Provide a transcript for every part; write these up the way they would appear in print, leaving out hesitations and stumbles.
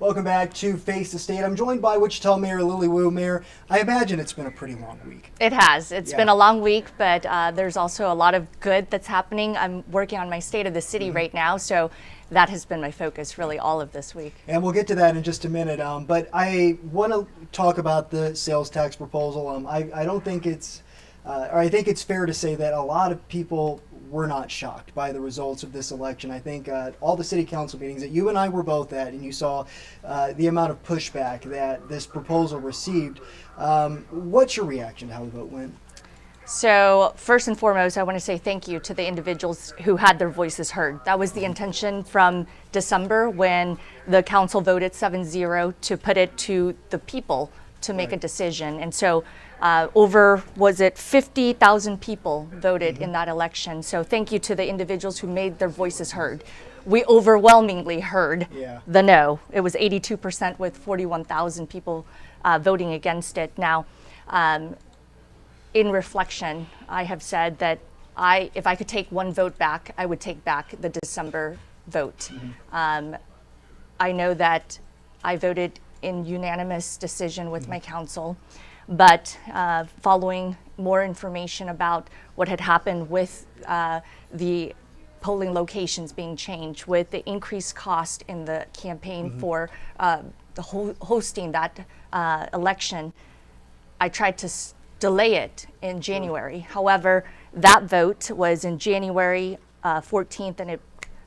Welcome back to Face the State. I'm joined by Wichita Mayor Lily Wu. Mayor, I imagine it's been a pretty long week. It has. It's been a long week, but there's also a lot of good that's happening. I'm working on my State of the City right now, so that has been my focus really all of this week. And we'll get to that in just a minute. But I want to talk about the sales tax proposal. I don't think it's, or I think it's fair to say that a lot of people were not shocked by the results of this election. I think all the city council meetings that you and I were both at, and you saw the amount of pushback that this proposal received. What's your reaction to how the vote went? So first and foremost, I want to say thank you to the individuals who had their voices heard. That was the intention from December when the council voted 7-0 to put it to the people to make a decision. And so over, was it 50,000 people voted in that election. So thank you to the individuals who made their voices heard. We overwhelmingly heard the no. It was 82% with 41,000 people voting against it. Now, in reflection, I have said that if I could take one vote back, I would take back the December vote. I know that I voted in unanimous decision with my council, but following more information about what had happened with the polling locations being changed, with the increased cost in the campaign for hosting that election, I tried to delay it in January. However, that vote was in January 14th and it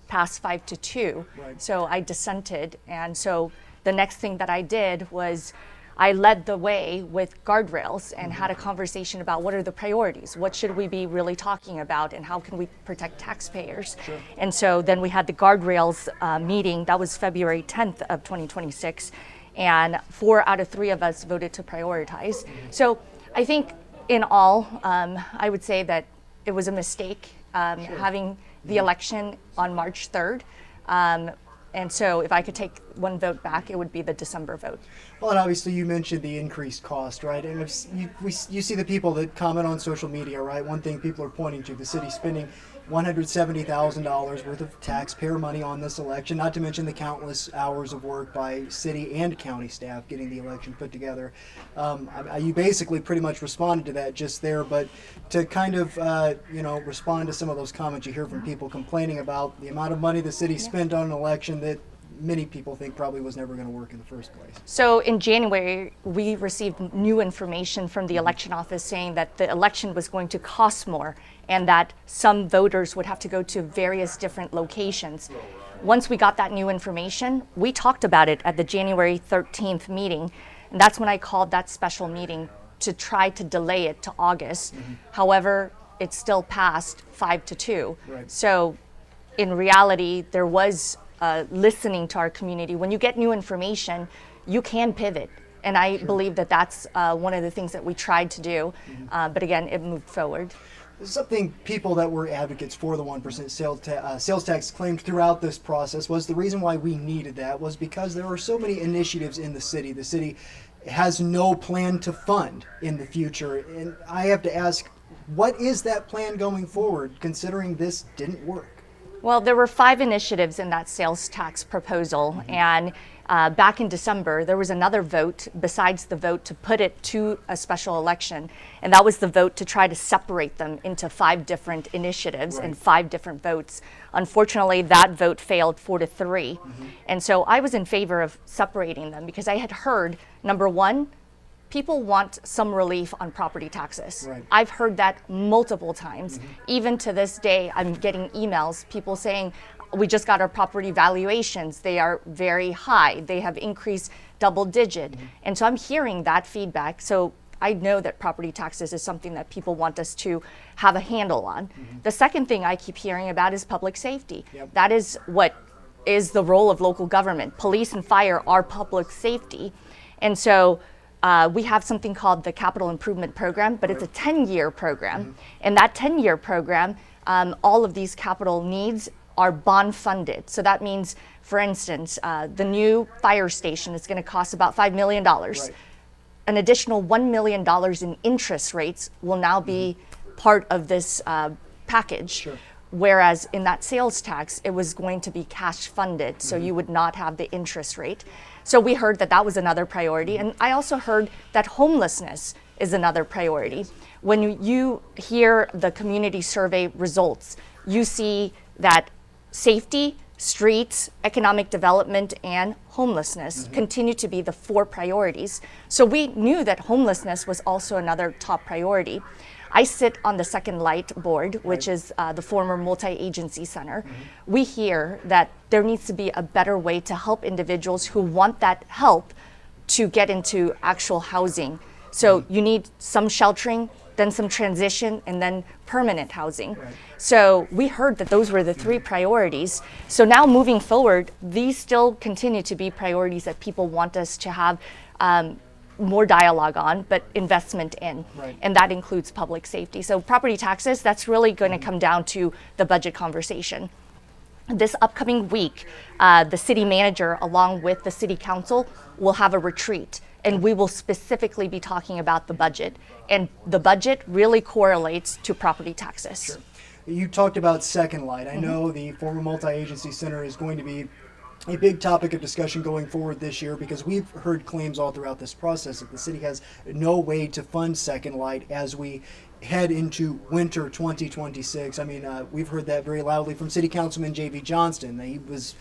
passed 5-2. So I dissented, and so the next thing that I did was I led the way with guardrails and had a conversation about what are the priorities, what should we be really talking about, and how can we protect taxpayers. And so then we had the guardrails meeting. That was February 10th of 2026, and 4 out of 3 of us voted to prioritize. So I think in all, I would say that it was a mistake having the election on March 3rd. And so if I could take one vote back, it would be the December vote. Well, and obviously you mentioned the increased cost, right? And if you see the people that comment on social media, right? One thing people are pointing to, the city spending $170,000 worth of taxpayer money on this election, not to mention the countless hours of work by city and county staff getting the election put together. You basically pretty much responded to that just there, but to kind of respond to some of those comments you hear from people complaining about the amount of money the city spent on an election that many people think probably was never going to work in the first place. So in January, we received new information from the election office saying that the election was going to cost more and that some voters would have to go to various different locations. Once we got that new information, we talked about it at the January 13th meeting, and that's when I called that special meeting to try to delay it to August. However, it still passed 5-2. So in reality, there was listening to our community. When you get new information, you can pivot. And I believe that that's one of the things that we tried to do. But again, it moved forward. Something people that were advocates for the 1% sales tax claimed throughout this process was the reason why we needed that was because there are so many initiatives in the city. The city has no plan to fund in the future. And I have to ask, what is that plan going forward, considering this didn't work? Well, there were 5 initiatives in that sales tax proposal, and back in December, there was another vote besides the vote to put it to a special election, and that was the vote to try to separate them into 5 different initiatives and 5 different votes. Unfortunately, that vote failed 4-3, and so I was in favor of separating them because I had heard, number one, people want some relief on property taxes. I've heard that multiple times. Even to this day, I'm getting emails, people saying, we just got our property valuations. They are very high. They have increased double digit. And so I'm hearing that feedback. So I know that property taxes is something that people want us to have a handle on. The second thing I keep hearing about is public safety. That is what is the role of local government. Police and fire are public safety. And so we have something called the Capital Improvement Program, but it's a 10-year program. And that 10-year program, all of these capital needs are bond funded. So that means, for instance, the new fire station is going to cost about $5 million. An additional $1 million in interest rates will now be part of this package. Whereas in that sales tax, it was going to be cash funded, so you would not have the interest rate. So we heard that that was another priority. And I also heard that homelessness is another priority. When you hear the community survey results, you see that safety, streets, economic development, and homelessness continue to be the 4 priorities. So we knew that homelessness was also another top priority. I sit on the Second Light board, which is the former multi-agency center. We hear that there needs to be a better way to help individuals who want that help to get into actual housing. So you need some sheltering, then some transition, and then permanent housing. So we heard that those were the 3 priorities. So now moving forward, these still continue to be priorities that people want us to have more dialogue on, but investment in. And that includes public safety. So property taxes, that's really going to come down to the budget conversation. This upcoming week, the city manager, along with the city council, will have a retreat, and we will specifically be talking about the budget. And the budget really correlates to property taxes. Sure. You talked about Second Light. I know the former multi-agency center is going to be a big topic of discussion going forward this year, because we've heard claims all throughout this process that the city has no way to fund Second Light as we head into winter 2026. I mean, we've heard that very loudly from City Councilman J.V. Johnston. He was,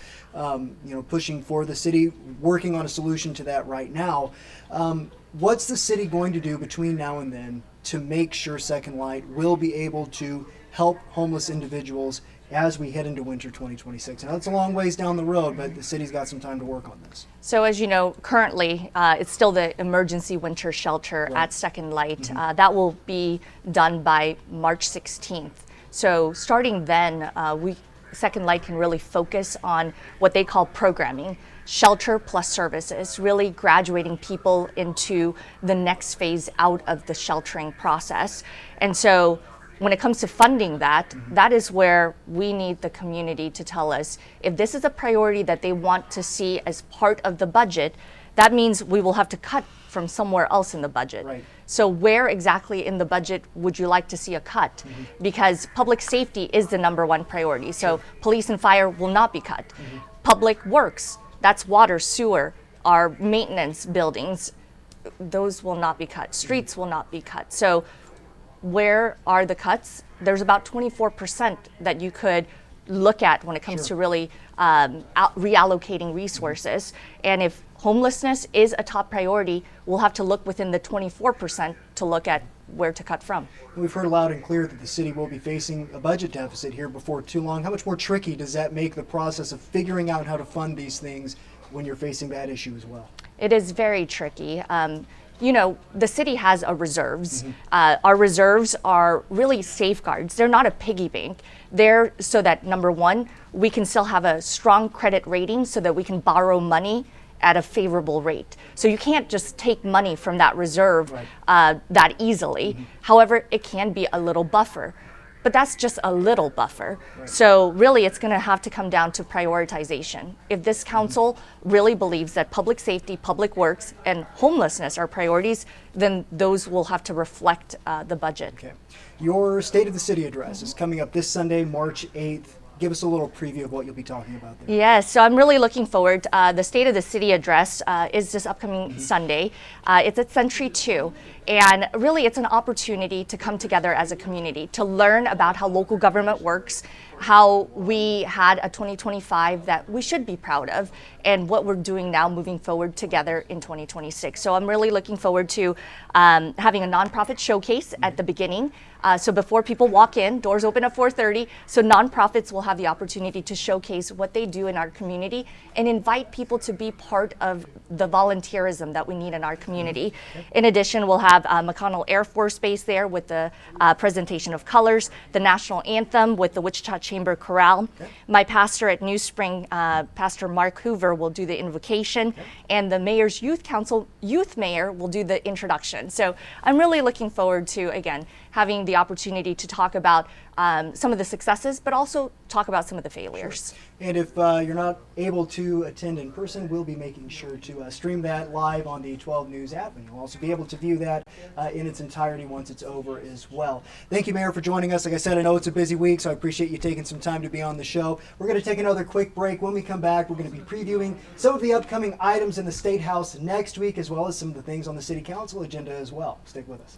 pushing for the city, working on a solution to that right now. What's the city going to do between now and then to make sure Second Light will be able to help homeless individuals as we head into winter 2026? I know it's a long ways down the road, but the city's got some time to work on this. So as you know, currently it's still the emergency winter shelter at Second Light. That will be done by March 16th. So starting then, Second Light can really focus on what they call programming, shelter plus services, really graduating people into the next phase out of the sheltering process. And so when it comes to funding that, that is where we need the community to tell us if this is a priority that they want to see as part of the budget. That means we will have to cut from somewhere else in the budget. So where exactly in the budget would you like to see a cut? Because public safety is the #1 priority. So police and fire will not be cut. Public works, that's water, sewer, our maintenance buildings, those will not be cut. Streets will not be cut. So where are the cuts? There's about 24% that you could look at when it comes to really reallocating resources. And if homelessness is a top priority, we'll have to look within the 24% to look at where to cut from. We've heard loud and clear that the city will be facing a budget deficit here before too long. How much more tricky does that make the process of figuring out how to fund these things when you're facing that issue as well? It is very tricky. The city has a reserves. Our reserves are really safeguards. They're not a piggy bank. They're so that #1, we can still have a strong credit rating so that we can borrow money at a favorable rate. So you can't just take money from that reserve that easily. However, it can be a little buffer. But that's just a little buffer. So really it's going to have to come down to prioritization. If this council really believes that public safety, public works, and homelessness are priorities, then those will have to reflect the budget. Okay. Your State of the City address is coming up this Sunday, March 8th. Give us a little preview of what you'll be talking about there. Yes, so I'm really looking forward. The State of the City address is this upcoming Sunday. It's at Century 2. And really, it's an opportunity to come together as a community, to learn about how local government works, how we had a 2025 that we should be proud of, and what we're doing now moving forward together in 2026. So I'm really looking forward to having a nonprofit showcase at the beginning. So before people walk in, doors open at 4:30. So nonprofits will have the opportunity to showcase what they do in our community and invite people to be part of the volunteerism that we need in our community. In addition, we'll have McConnell Air Force Base there with the presentation of colors, the national anthem with the Wichita Chamber Chorale. My pastor at New Spring, Pastor Mark Hoover, will do the invocation, and the Mayor's Youth Council Youth Mayor will do the introduction. So I'm really looking forward to, again, having the opportunity to talk about some of the successes, but also talk about some of the failures. And if you're not able to attend in person, we'll be making sure to stream that live on the 12 News app, and you'll also be able to view that in its entirety once it's over as well. Thank you, Mayor, for joining us. Like I said, I know it's a busy week, so I appreciate you taking some time to be on the show. We're going to take another quick break. When we come back, we're going to be previewing some of the upcoming items in the State House next week, as well as some of the things on the City Council agenda as well. Stick with us.